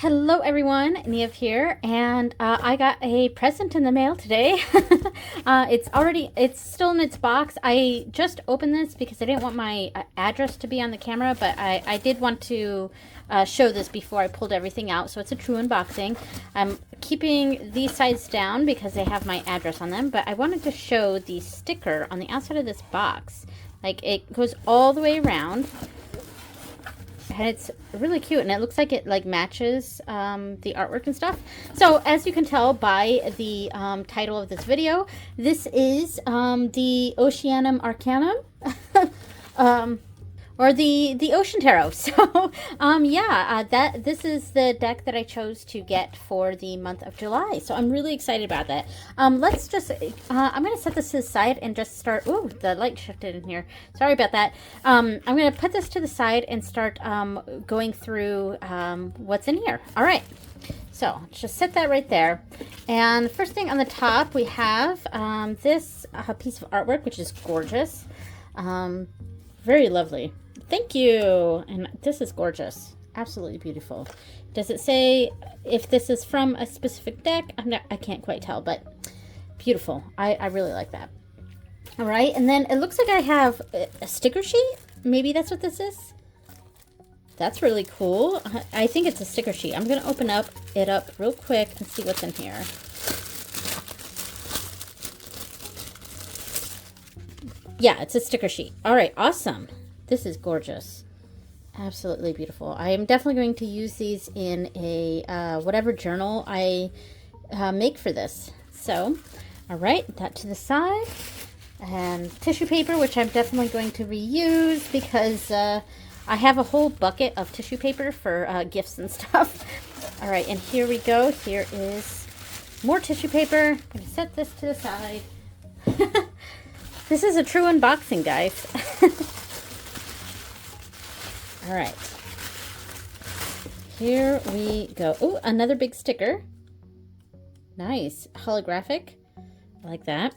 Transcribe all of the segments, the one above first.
Hello everyone, Neve here, and I got a present in the mail today. It's still in its box. I just opened this because I didn't want my address to be on the camera, but I did want to show this before I pulled everything out, so it's a true unboxing. I'm keeping these sides down because they have my address on them, but I wanted to show the sticker on the outside of this box. Like, it goes all the way around. And it's really cute, and it looks like it matches the artwork and stuff. So as you can tell by the title of this video, this is the Oceanum Arcanum, or the Ocean Tarot. So this is the deck that I chose to get for the month of July. So I'm really excited about that. Let's just I'm gonna set this to the side and just start. Ooh, the light shifted in here. Sorry about that. I'm gonna put this to the side and start going through what's in here. All right. So let's just set that right there. And the first thing on the top, we have this piece of artwork, which is gorgeous. Very lovely. Thank you. And this is gorgeous. Absolutely beautiful. Does it say if this is from a specific deck? I can't quite tell, but beautiful. I really like that. All right. And then it looks like I have a sticker sheet. Maybe that's what this is. That's really cool. I think it's a sticker sheet. I'm going to open it up real quick and see what's in here. Yeah, it's a sticker sheet. All right, awesome. This is gorgeous. Absolutely beautiful. I am definitely going to use these in a whatever journal I make for this. So, all right, that to the side. And tissue paper, which I'm definitely going to reuse because I have a whole bucket of tissue paper for gifts and stuff. All right, and here we go. Here is more tissue paper. I'm going to set this to the side. This is a true unboxing, guys. All right. Here we go. Oh, another big sticker. Nice. Holographic. I like that.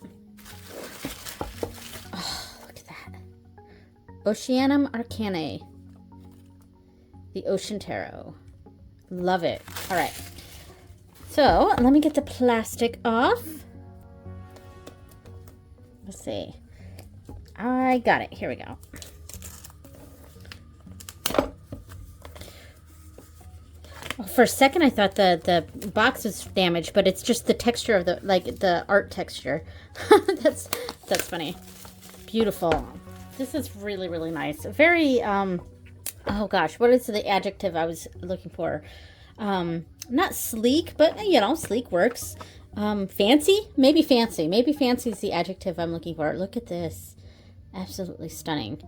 Oh, look at that. Oceanum Arcanae. The Ocean Tarot. Love it. All right. So, let me get the plastic off. Let's see. I got it. Here we go. Well, for a second, I thought the box was damaged, but it's just the texture of the art texture. That's funny. Beautiful. This is really, really nice. Very, oh gosh, what is the adjective I was looking for? Not sleek, but, sleek works. Fancy? Maybe fancy. Maybe fancy is the adjective I'm looking for. Look at this. Absolutely stunning.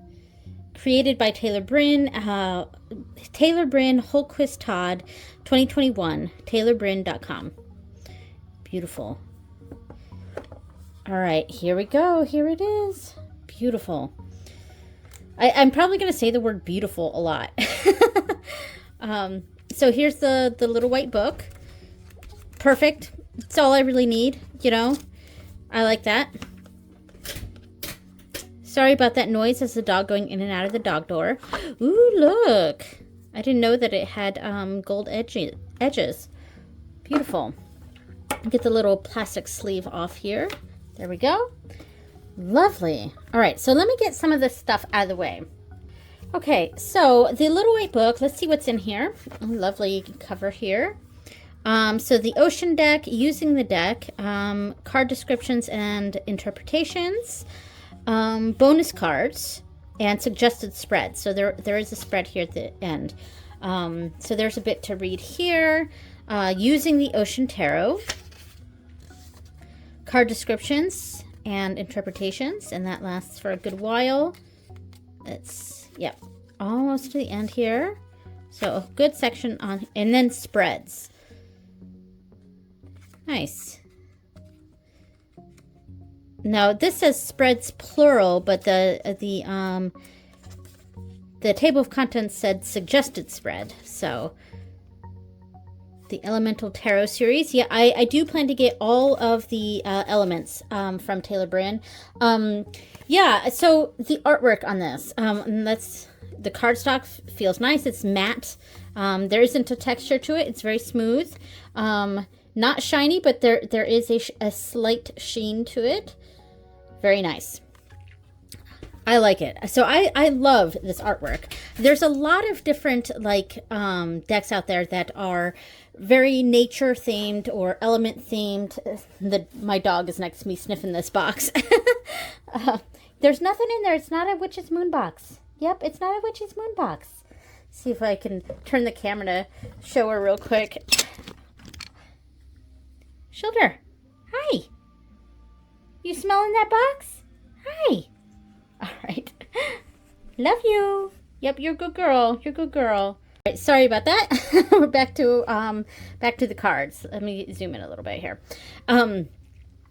Created by Taylor Bryn, Holquist Todd, 2021, taylorbryn.com. Beautiful. All right, here we go. Here it is. Beautiful. I'm probably going to say the word beautiful a lot. So here's the little white book. Perfect. It's all I really need, I like that. Sorry about that noise as the dog going in and out of the dog door. Ooh, look. I didn't know that it had gold edges. Beautiful. Get the little plastic sleeve off here. There we go. Lovely. All right, so let me get some of this stuff out of the way. Okay, so the little white book, let's see what's in here. Lovely cover here. So the Ocean deck, using the deck, card descriptions and interpretations, bonus cards, and suggested spreads. So there is a spread here at the end. So there's a bit to read here. Using the Ocean Tarot, card descriptions and interpretations, and that lasts for a good while. It's, yep, almost to the end here. So a good section on, and then spreads. Nice. Now this says spreads plural, but the table of contents said suggested spread. So the Elemental Tarot series. Yeah, I do plan to get all of the elements from Taylor Bryn. Yeah, so the artwork on this. Let's the cardstock feels nice. It's matte. There isn't a texture to it. It's very smooth. Not shiny, but there is a slight sheen to it. Very nice. I like it. So I love this artwork. There's a lot of different like decks out there that are very nature themed or element themed. My dog is next to me sniffing this box. There's nothing in there. It's not a Witch's Moon box. Yep, it's not a Witch's Moon box. See if I can turn the camera to show her real quick. Shoulder. Hi. You smelling that box? Hi. All right. Love you. Yep, you're a good girl. You're a good girl. All right, sorry about that. We're back to the cards. Let me zoom in a little bit here.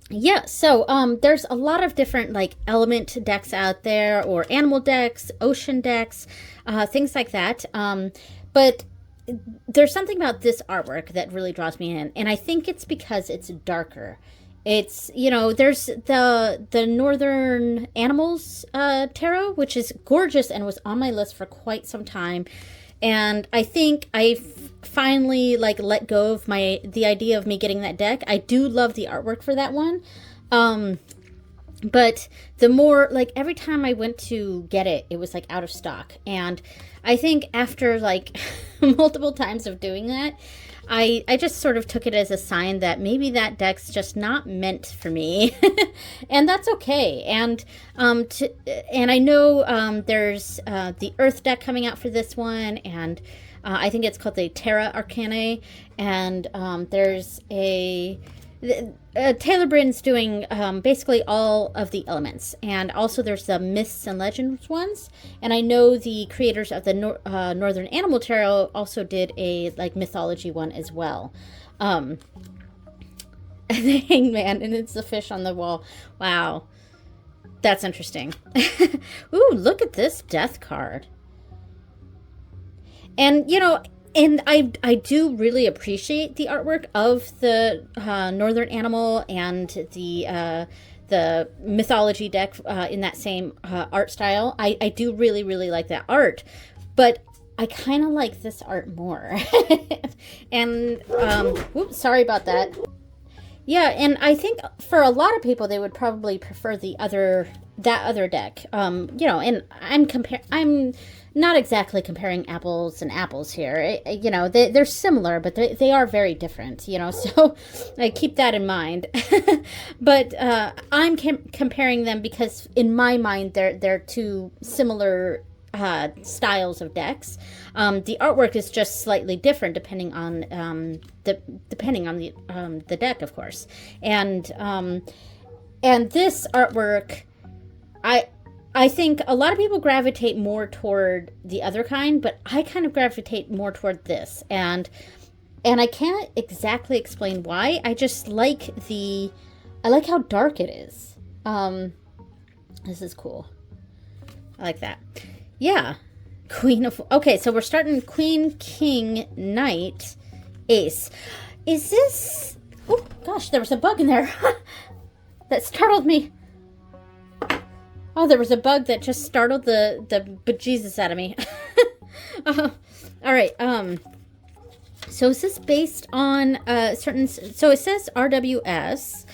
Yeah, so there's a lot of different like element decks out there, or animal decks, ocean decks, things like that. But there's something about this artwork that really draws me in, and I think it's because it's darker. It's, you know, there's the Northern Animals tarot, which is gorgeous and was on my list for quite some time. And I think I finally like let go of the idea of me getting that deck. I do love the artwork for that one. But the more, like, every time I went to get it, it was like out of stock. And I think after like multiple times of doing that, I just sort of took it as a sign that maybe that deck's just not meant for me. And that's okay. And I know there's the Earth deck coming out for this one, and I think it's called the Terra Arcanae, and there's Taylor Brin's doing basically all of the elements, and also there's the Myths and Legends ones, and I know the creators of the Northern Animal Tarot also did a like mythology one as well. The Hangman, and it's the fish on the wall. Wow, that's interesting. Ooh, look at this death card. And you know, and I do really appreciate the artwork of the Northern Animal and the mythology deck in that same art style. I do really, really like that art, but I kind of like this art more. And, whoops, sorry about that. Yeah, and I think for a lot of people, they would probably prefer that other deck. You know, and I'm not exactly comparing apples and apples here. You know, they're similar, but they are very different, you know, so I keep that in mind. But I'm comparing them because in my mind, they're two similar styles of decks. The artwork is just slightly different depending on the deck, of course. And this artwork, I think a lot of people gravitate more toward the other kind, but I kind of gravitate more toward this. And I can't exactly explain why. I just like I like how dark it is. This is cool. I like that. Yeah. Okay, so we're starting Queen, King, Knight, Ace. Is this... Oh, gosh, there was a bug in there. That startled me. Oh, there was a bug that just startled the bejesus out of me. All right. So is this based on certain... So it says RWS.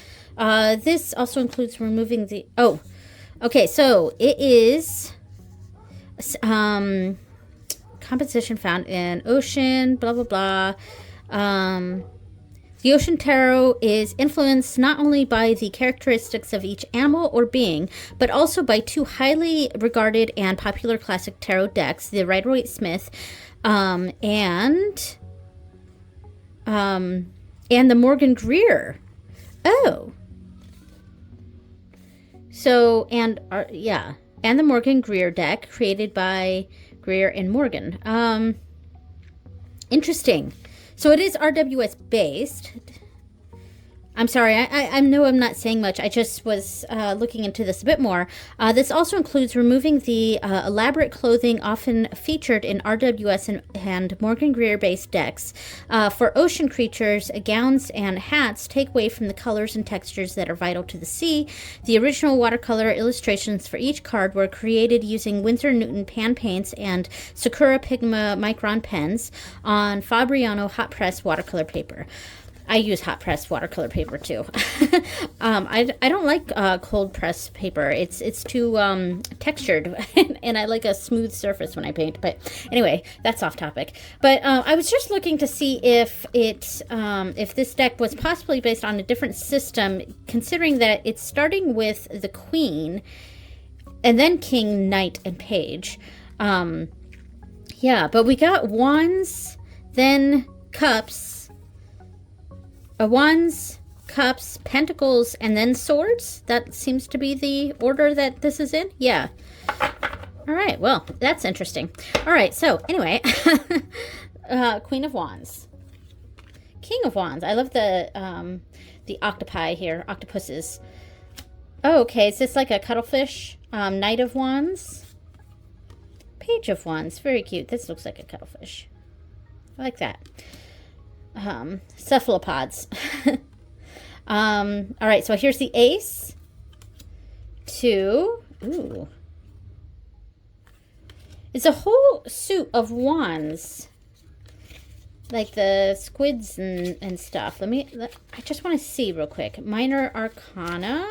This also includes removing the... Oh, okay. So it is... composition found in Ocean, blah, blah, blah. The Ocean Tarot is influenced not only by the characteristics of each animal or being, but also by two highly regarded and popular classic tarot decks, the Rider-Waite-Smith and the Morgan Greer. Oh. So, and the Morgan Greer deck created by Greer and Morgan. Interesting. So it is RWS based. I'm sorry, I know I'm not saying much. I just was looking into this a bit more. This also includes removing the elaborate clothing often featured in RWS and Morgan Greer-based decks. For ocean creatures, gowns and hats take away from the colors and textures that are vital to the sea. The original watercolor illustrations for each card were created using Winsor Newton pan paints and Sakura Pigma Micron pens on Fabriano hot press watercolor paper. I use hot press watercolor paper too. I don't like cold press paper. It's too textured, and I like a smooth surface when I paint. But anyway, that's off topic. But I was just looking to see if if this deck was possibly based on a different system, considering that it's starting with the Queen, and then King, Knight, and Page. Yeah, but we got Wands, then Cups. Wands, Cups, Pentacles, and then Swords. That seems to be the order that this is in. Yeah. All right. Well, that's interesting. All right. So anyway, Queen of Wands, King of Wands. I love the octopi here, octopuses. Oh, okay. Is this like a cuttlefish? Knight of Wands, Page of Wands. Very cute. This looks like a cuttlefish. I like that. Cephalopods. All right, so here's the Ace. 2. Ooh. It's a whole suit of wands. Like the squids and stuff. I just want to see real quick. Minor Arcana.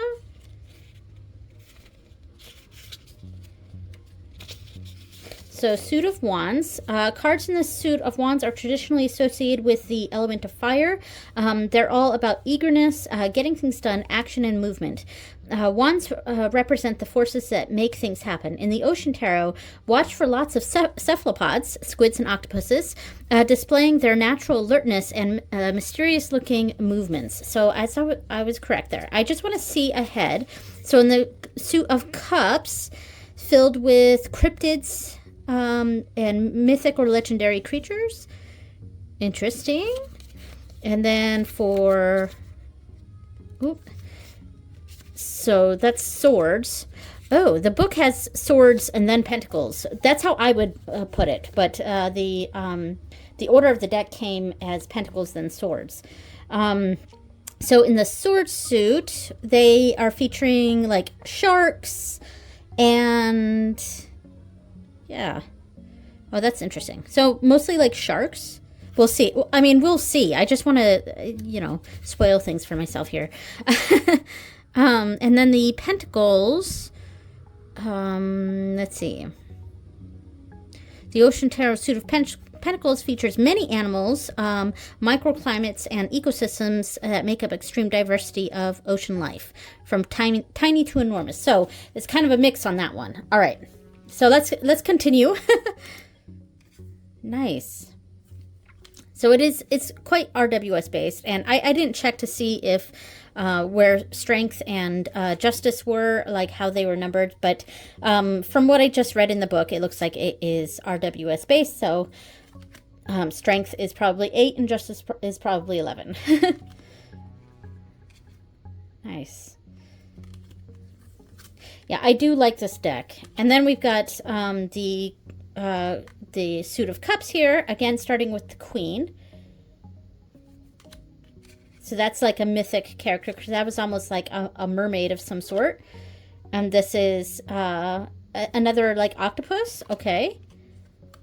So, suit of wands. Cards in the suit of wands are traditionally associated with the element of fire. They're all about eagerness, getting things done, action, and movement. Wands represent the forces that make things happen. In the Ocean Tarot, watch for lots of cephalopods, squids and octopuses, displaying their natural alertness and mysterious-looking movements. So, I was correct there. I just want to see ahead. So, in the suit of cups, filled with cryptids, and mythic or legendary creatures. Interesting. And then for... So that's swords. Oh, the book has swords and then pentacles. That's how I would put it. But the order of the deck came as pentacles, then swords. So in the sword suit, they are featuring like sharks and... Yeah. Oh, that's interesting. So mostly like sharks. We'll see. I mean, we'll see. I just want to, spoil things for myself here. And then the pentacles. Let's see. The Ocean Tarot suit of Pentacles features many animals, microclimates, and ecosystems that make up extreme diversity of ocean life, from tiny to enormous. So it's kind of a mix on that one. All right. So let's continue. Nice. So it's quite RWS based, and I didn't check to see if where strength and justice were, like how they were numbered, but from what I just read in the book, it looks like it is RWS based. So strength is probably 8 and justice is probably 11. Nice. Yeah, I do like this deck. And then we've got the suit of cups here, again starting with the Queen. So that's like a mythic character, because that was almost like a mermaid of some sort. And this is another like octopus. Okay.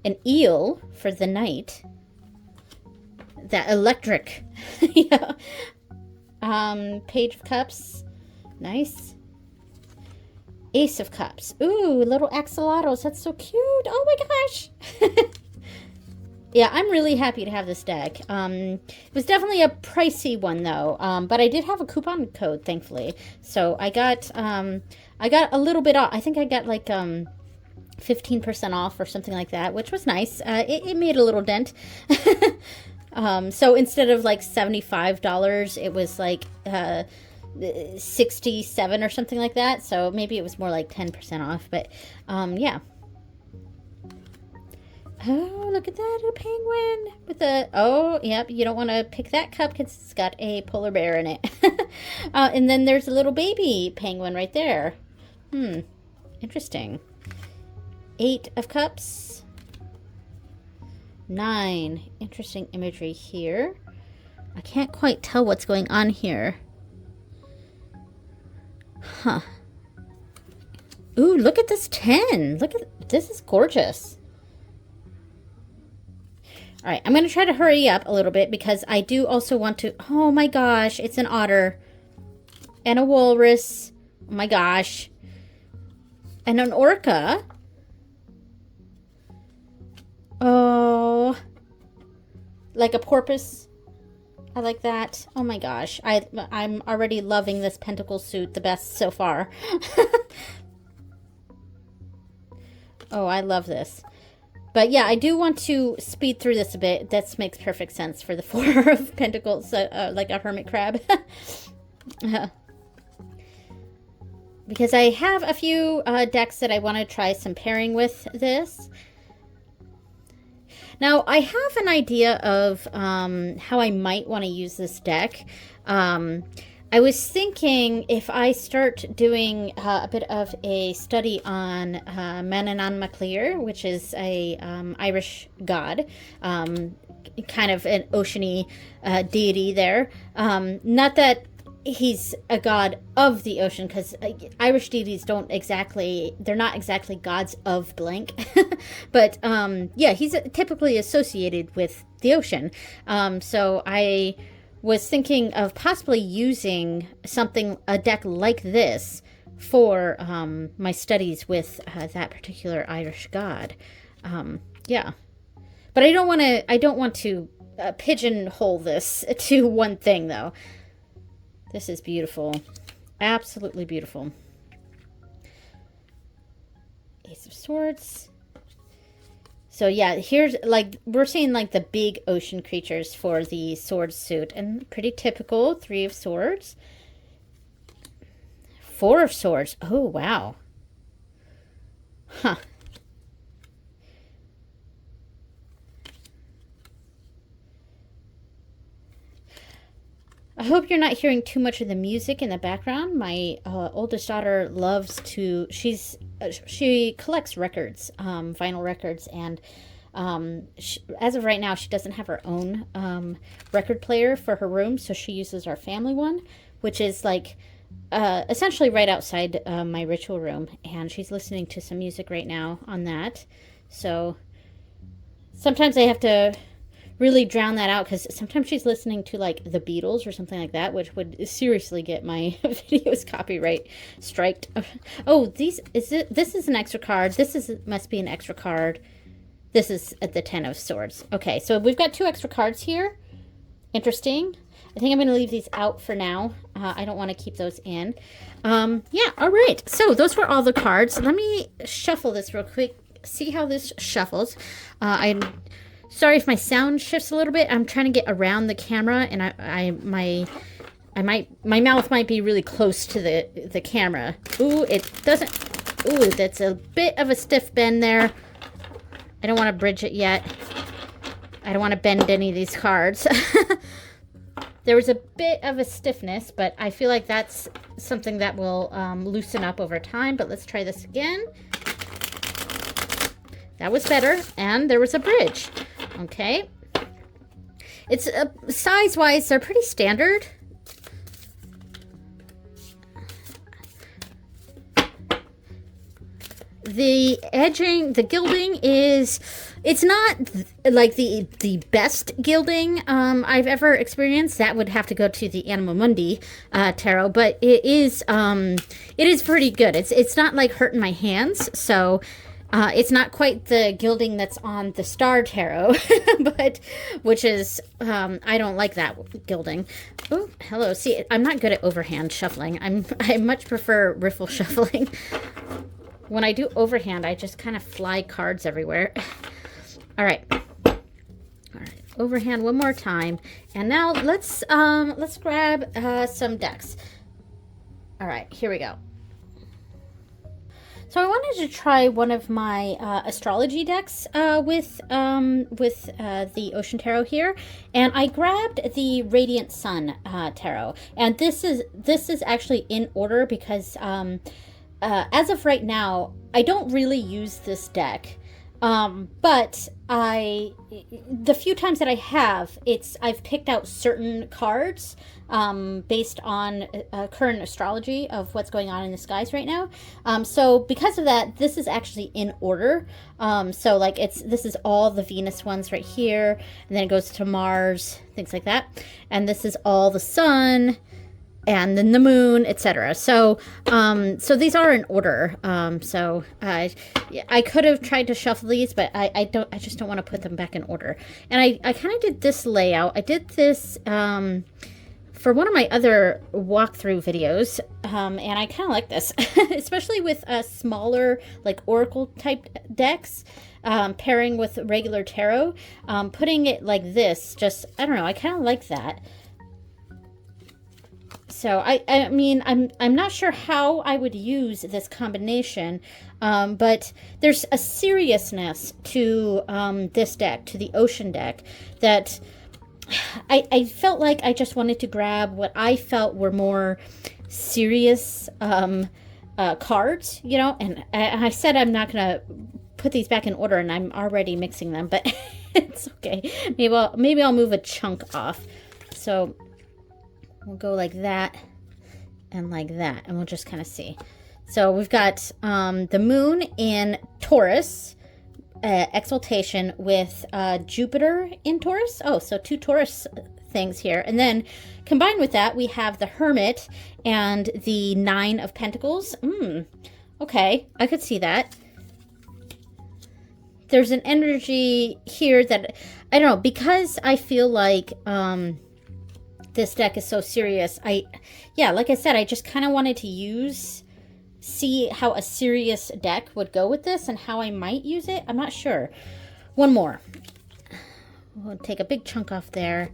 An eel for the Knight. That electric. Yeah. Page of Cups. Nice. Ace of Cups. Ooh, little axolotls. That's so cute. Oh my gosh. Yeah, I'm really happy to have this deck. It was definitely a pricey one though, but I did have a coupon code, thankfully. So I got a little bit off. I think I got like 15% off or something like that, which was nice. It made a little dent. So instead of like $75, it was like 67 or something like that. So maybe it was more like 10% off, but yeah. Oh, look at that, a penguin with a, oh, yep, you don't want to pick that cup because it's got a polar bear in it. And then there's a little baby penguin right there. Interesting. 8 of cups. 9. Interesting imagery here. I can't quite tell what's going on here. Huh. Ooh, look at this 10. Look at, this is gorgeous. All right, I'm going to try to hurry up a little bit because I do also want to... Oh my gosh, it's an otter. And a walrus. Oh my gosh. And an orca. Oh. Like a porpoise. I like that. Oh my gosh. I'm already loving this pentacle suit the best so far. Oh, I love this. But yeah, I do want to speed through this a bit. That makes perfect sense for the 4 of Pentacles, like a hermit crab. Because I have a few decks that I want to try some pairing with this. Now, I have an idea of how I might want to use this deck. I was thinking if I start doing a bit of a study on Manannán Mac Lir, which is a Irish god, kind of an oceany deity there. Not that he's a god of the ocean, because Irish deities don't exactly, they're not exactly gods of blank. But yeah, he's typically associated with the ocean. So I was thinking of possibly using a deck like this for my studies with that particular Irish god. Yeah, but I don't want to pigeonhole this to one thing though. This is beautiful, absolutely beautiful. Ace of Swords. So yeah, here's like, we're seeing like the big ocean creatures for the sword suit, and pretty typical. 3 of Swords. 4 of Swords. Oh, wow. Huh. I hope you're not hearing too much of the music in the background. My oldest daughter loves to, she collects records, vinyl records, and as of right now, she doesn't have her own record player for her room, so she uses our family one, which is like essentially right outside my ritual room, and she's listening to some music right now on that. So sometimes I have to really drown that out, because sometimes she's listening to like the Beatles or something like that, which would seriously get my videos copyright striked. Oh, this is an extra card. Must be an extra card. This is at the 10 of Swords. Okay, so we've got 2 extra cards here. Interesting. I think I'm going to leave these out for now. I don't want to keep those in. Yeah, all right. So those were all the cards. Let me shuffle this real quick. See how this shuffles. I'm sorry if my sound shifts a little bit. I'm trying to get around the camera, and my mouth might be really close to the camera. Ooh, it doesn't. Ooh, that's a bit of a stiff bend there. I don't want to bridge it yet. I don't want to bend any of these cards. There was a bit of a stiffness, but I feel like that's something that will loosen up over time. But let's try this again. That was better, and there was a bridge. Okay. It's size-wise, they're pretty standard. The edging, the gilding is, it's not like the best gilding I've ever experienced. That would have to go to the Anima Mundi tarot, but it is pretty good. It's not like hurting my hands, so it's not quite the gilding that's on the Star Tarot, but which is I don't like that gilding. Oh, hello. See, I'm not good at overhand shuffling. I much prefer riffle shuffling. When I do overhand, I just kind of fly cards everywhere. All right. All right. Overhand one more time. And now let's grab some decks. All right, here we go. So I wanted to try one of my astrology decks with the Ocean Tarot here, and I grabbed the Radiant Sun Tarot, and this is actually in order because as of right now, I don't really use this deck. But the few times that I have, I've picked out certain cards, based on current astrology of what's going on in the skies right now. So because of that, this is actually in order. So like this is all the Venus ones right here, and then it goes to Mars, things like that. And this is all the Sun, and then the moon, etc. So so these are in order. So I could have tried to shuffle these, but I just don't want to put them back in order. And I kind of did this layout. I did this for one of my other walkthrough videos, and I kind of like this, especially with smaller like oracle type decks, pairing with regular tarot. Putting it like this, just, I don't know, I kind of like that. So I mean, I'm not sure how I would use this combination, but there's a seriousness to this deck, to the Ocean deck, that I felt like I just wanted to grab what I felt were more serious cards, you know. And I said I'm not gonna put these back in order, and I'm already mixing them, but it's okay. Maybe I'll move a chunk off. So we'll go like that and like that, and we'll just kind of see. So we've got the moon in Taurus, exaltation, with Jupiter in Taurus. Oh, so 2 Taurus things here. And then combined with that, we have the Hermit and the 9 of Pentacles. Okay, I could see that. There's an energy here that, I don't know, because I feel like this deck is so serious. Yeah, like I said, I just kind of wanted to see how a serious deck would go with this and how I might use it. I'm not sure. One more. We'll take a big chunk off there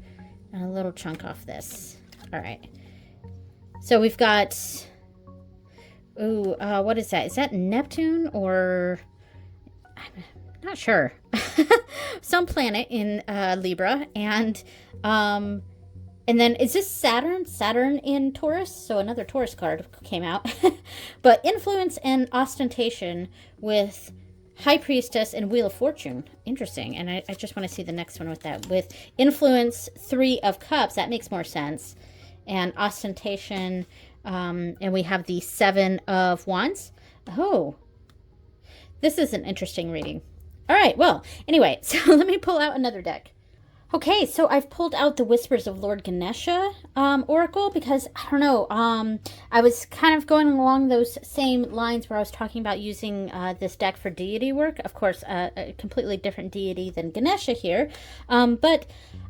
and a little chunk off this. All right. So we've got, what is that? Is that Neptune or, I'm not sure. Some planet in Libra, and then is this Saturn? Saturn in Taurus? So another Taurus card came out. But influence and ostentation with High Priestess and Wheel of Fortune. Interesting. And I just want to see the next one with that. With influence, 3 of Cups. That makes more sense. And ostentation. And we have the 7 of Wands. Oh. This is an interesting reading. All right. Well, anyway. So let me pull out another deck. Okay, so I've pulled out the Whispers of Lord Ganesha Oracle because, I don't know, I was kind of going along those same lines where I was talking about using this deck for deity work. Of course, a completely different deity than Ganesha here, but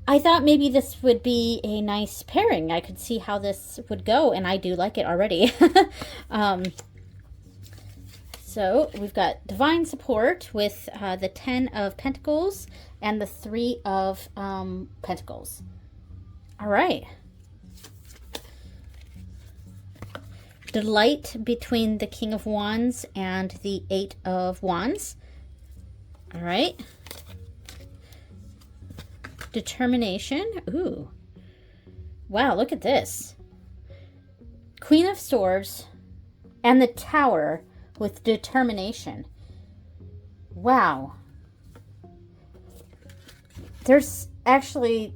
I thought maybe this would be a nice pairing. I could see how this would go, and I do like it already. So we've got Divine Support with the 10 of Pentacles and the 3 of Pentacles. All right. Delight between the King of Wands and the 8 of Wands. All right. Determination. Ooh. Wow, look at this. Queen of Swords and the Tower with determination. Wow. There's actually,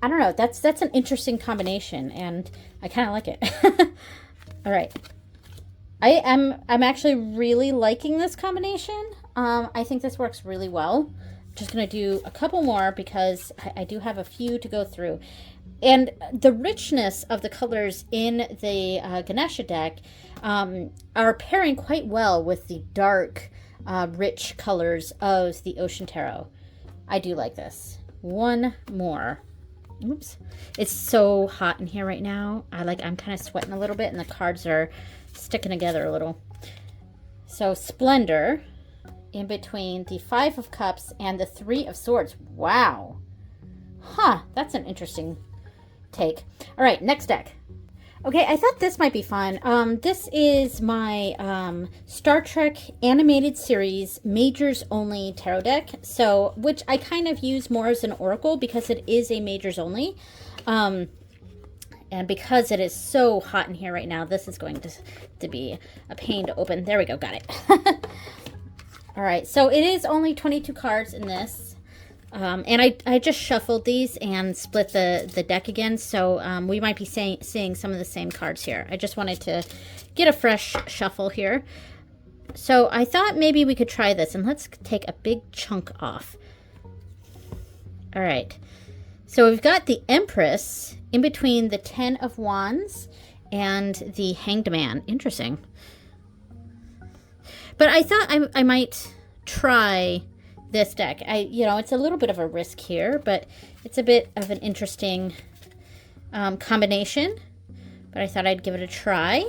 I don't know, that's an interesting combination, and I kind of like it. All right. I'm actually really liking this combination. I think this works really well. I'm just going to do a couple more because I do have a few to go through. And the richness of the colors in the Ganesha deck are pairing quite well with the dark, rich colors of the Ocean Tarot. I do like this. One more. Oops. It's so hot in here right now. I'm kind of sweating a little bit, and the cards are sticking together a little. So Splendor in between the 5 of Cups and the 3 of Swords. Wow. Huh. That's an interesting take. All right, next deck. Okay, I thought this might be fun. This is my Star Trek animated series Majors Only Tarot deck. So, which I kind of use more as an oracle because it is a Majors Only. And because it is so hot in here right now, this is going to be a pain to open. There we go, got it. All right, so it is only 22 cards in this. And I just shuffled these and split the deck again, so we might be seeing some of the same cards here. I just wanted to get a fresh shuffle here. So I thought maybe we could try this, and let's take a big chunk off. All right. So we've got the Empress in between the 10 of Wands and the Hanged Man. Interesting. But I thought I might try this deck. It's a little bit of a risk here, but it's a bit of an interesting combination. But I thought I'd give it a try.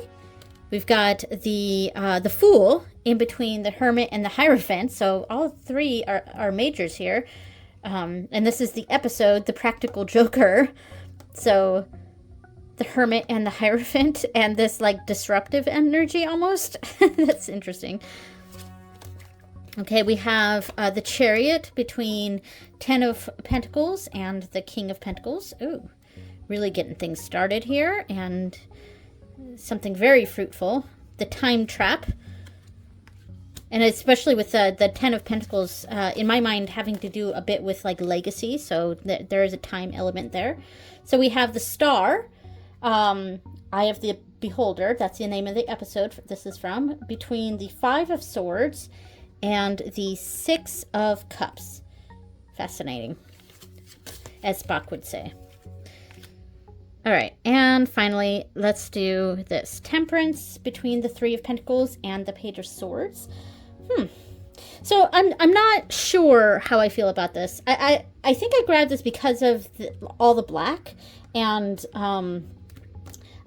We've got the Fool in between the Hermit and the Hierophant. So all three are majors here. And this is the episode, The Practical Joker. So the Hermit and the Hierophant and this like disruptive energy almost. That's interesting. Okay, we have the Chariot between 10 of Pentacles and the King of Pentacles. Ooh, really getting things started here, and something very fruitful. The Time Trap, and especially with the 10 of Pentacles, in my mind, having to do a bit with like legacy, so there is a time element there. So we have the Star, Eye of the Beholder, that's the name of the episode this is from, between the 5 of Swords and the 6 of Cups. Fascinating, as Spock would say. All right, and finally, let's do this. Temperance between the 3 of Pentacles and the Page of Swords. So I'm not sure how I feel about this. I think I grabbed this because of all the black, and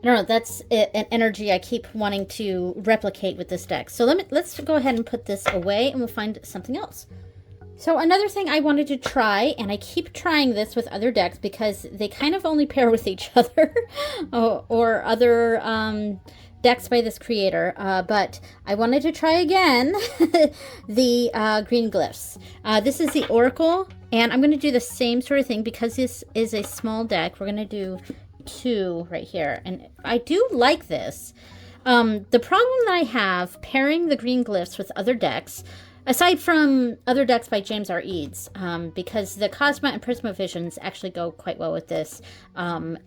I don't know, that's an energy I keep wanting to replicate with this deck. So let's go ahead and put this away, and we'll find something else. So another thing I wanted to try, and I keep trying this with other decks because they kind of only pair with each other or other decks by this creator, but I wanted to try again the green glyphs. This is the Oracle, and I'm going to do the same sort of thing because this is a small deck. We're going to do 2 right here, and I do like this. The problem that I have pairing the green glyphs with other decks, aside from other decks by James R. Eads, because the Cosma and Prisma Visions actually go quite well with this, and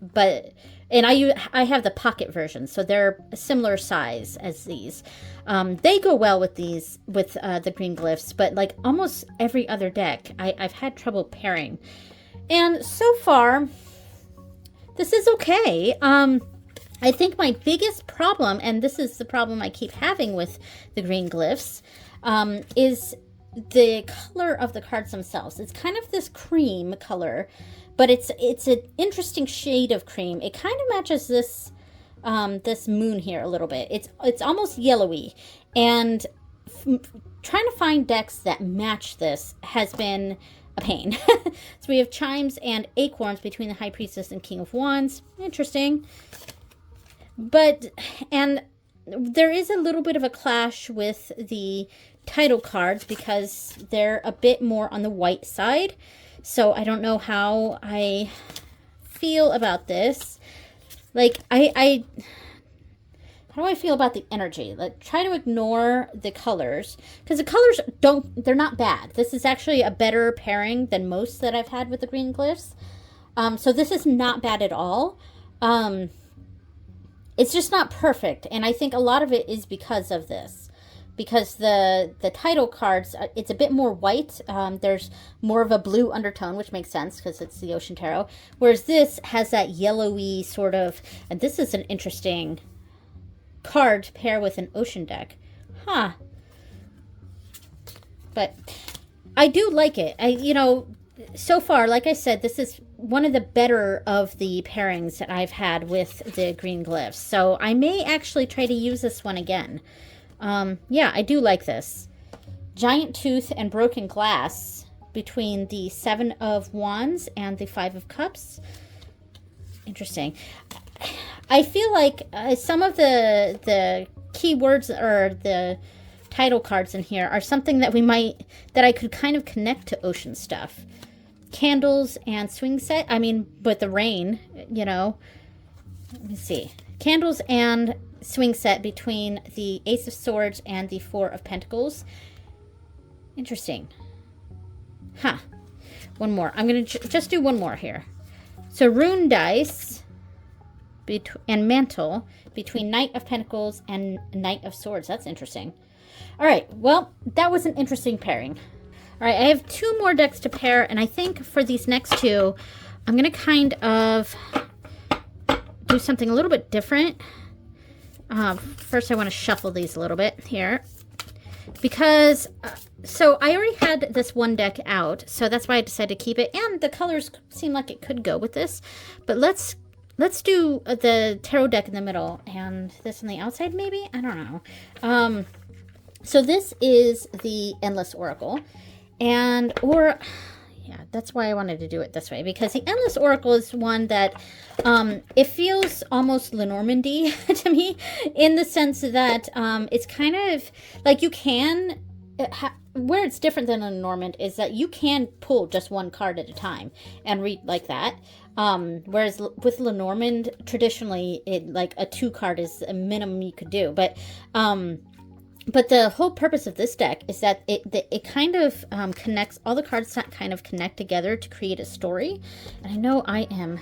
I have the pocket version, so they're a similar size as these. They go well with these, with the green glyphs, but like almost every other deck, I've had trouble pairing. And so far, this is okay. I think my biggest problem, and this is the problem I keep having with the green glyphs, is the color of the cards themselves. It's kind of this cream color, but it's an interesting shade of cream. It kind of matches this this moon here a little bit. It's almost yellowy, and trying to find decks that match this has been a pain. So we have Chimes and Acorns between the High Priestess and King of Wands. Interesting. And there is a little bit of a clash with the title cards because they're a bit more on the white side. So I don't know how I feel about this. Like, how do I feel about the energy? Like, try to ignore the colors, because the colors they're not bad. This is actually a better pairing than most that I've had with the green glyphs. So this is not bad at all. It's just not perfect, and I think a lot of it is because of this. Because the title cards, it's a bit more white. There's more of a blue undertone, which makes sense because it's the Ocean Tarot. Whereas this has that yellowy sort of, and this is an interesting card to pair with an ocean deck. But I do like it. So far, like I said, this is one of the better of the pairings that I've had with the green glyphs. So I may actually try to use this one again. Yeah, I do like this. Giant Tooth and Broken Glass between the 7 of Wands and the 5 of Cups. Interesting. I feel like some of the keywords or the title cards in here are something that that I could kind of connect to ocean stuff. Candles and swing set. I mean, with the rain, you know. Let me see. Candles and swing set between the Ace of Swords and the Four of Pentacles. Interesting. Huh. One more. I'm going to just do one more here. So rune dice and mantle between Knight of Pentacles and Knight of Swords. That's interesting. All right. Well, that was an interesting pairing. All right. I have two more decks to pair, and I think for these next two, I'm going to kind of do something a little bit different. First, I want to shuffle these a little bit here because so I already had this one deck out, so that's why I decided to keep it, and the colors seem like it could go with this. But let's do the tarot deck in the middle and this on the outside, maybe. I don't know. So this is the Endless Oracle, yeah, that's why I wanted to do it this way, because the Endless Oracle is one that it feels almost Lenormand-y to me, in the sense that it's kind of like you can, where it's different than a Lenormand is that you can pull just one card at a time and read like that. Whereas with Lenormand, traditionally, like a 2-card is a minimum you could do. But the whole purpose of this deck is that it kind of connects, all the cards that kind of connect together to create a story. And I know I am,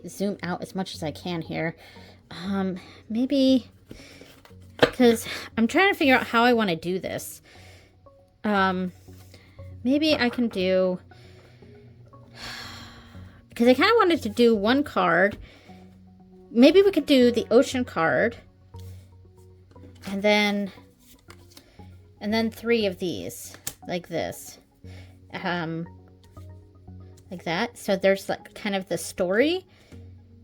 zoom out as much as I can here. Maybe, because I'm trying to figure out how I want to do this. Maybe I can do, because I kind of wanted to do one card. Maybe we could do the Ocean card. And then 3 of these, like this, like that. So there's like kind of the story,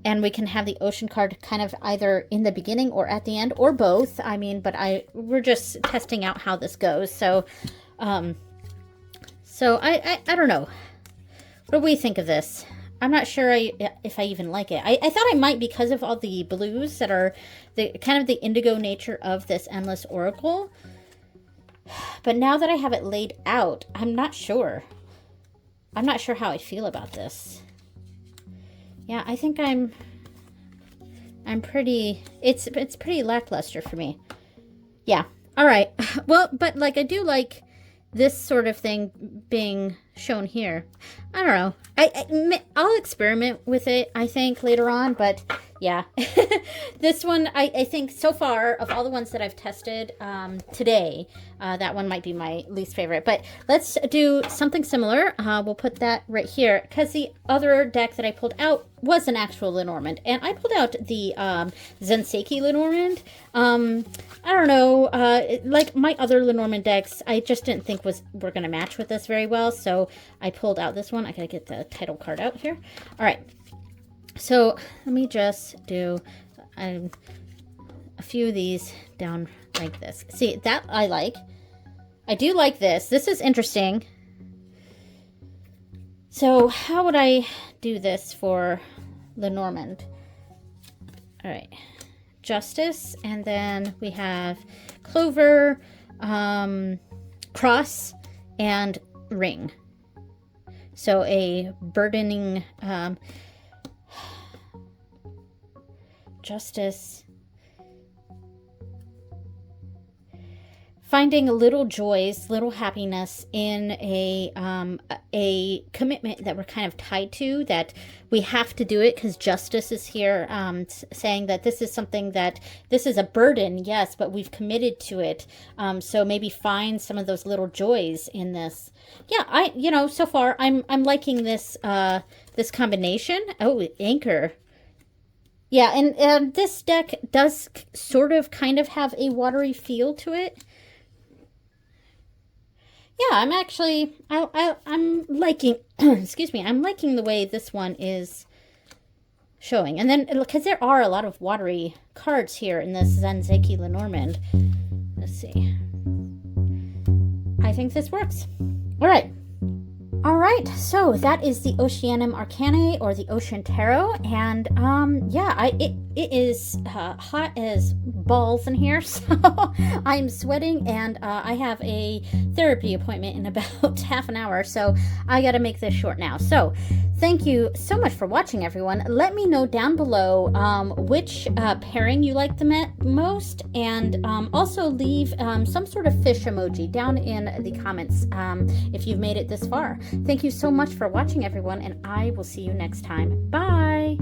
and we can have the Ocean card kind of either in the beginning or at the end, or both. I mean, but we're just testing out how this goes. So, I don't know. What do we think of this? I'm not sure if I even like it. I thought I might, because of all the blues that are the kind of the indigo nature of this Endless Oracle. But now that I have it laid out, I'm not sure. I'm not sure how I feel about this. Yeah, I think I'm pretty, it's pretty lackluster for me. Yeah. All right. Well, but like I do like this sort of thing being shown here. I don't know. I'll experiment with it, I think, later on, but yeah. This one, I think so far, of all the ones that I've tested today, that one might be my least favorite. But let's do something similar. We'll put that right here, because the other deck that I pulled out was an actual Lenormand, and I pulled out the Zenseki Lenormand. I don't know, like my other Lenormand decks, I just didn't think were going to match with this very well, so I pulled out this one. I gotta get the title card out here. All right, so let me just do a few of these down like this. See, that I like. I do like this. This is interesting. So how would I do this for Lenormand? All right. Justice, and then we have Clover, Cross, and Ring. So a burdening Justice. Finding little joys, little happiness in a commitment that we're kind of tied to, that we have to do it because justice is here, saying that this is something that, this is a burden, yes, but we've committed to it. So maybe find some of those little joys in this. Yeah, so far I'm liking this this combination. Oh, Anchor. Yeah, and this deck does sort of kind of have a watery feel to it. Yeah, I'm actually, I'm liking, excuse me, I'm liking the way this one is showing. And then, because there are a lot of watery cards here in this Zenseki Lenormand. Let's see. I think this works. All right. All right, so that is the Oceanum Arcanae, or the Ocean Tarot, and yeah, it is hot as balls in here, so I'm sweating, and I have a therapy appointment in about half an hour, so I got to make this short now. So thank you so much for watching, everyone. Let me know down below which pairing you like the most, and also leave some sort of fish emoji down in the comments if you've made it this far. Thank you so much for watching, everyone, and I will see you next time. Bye!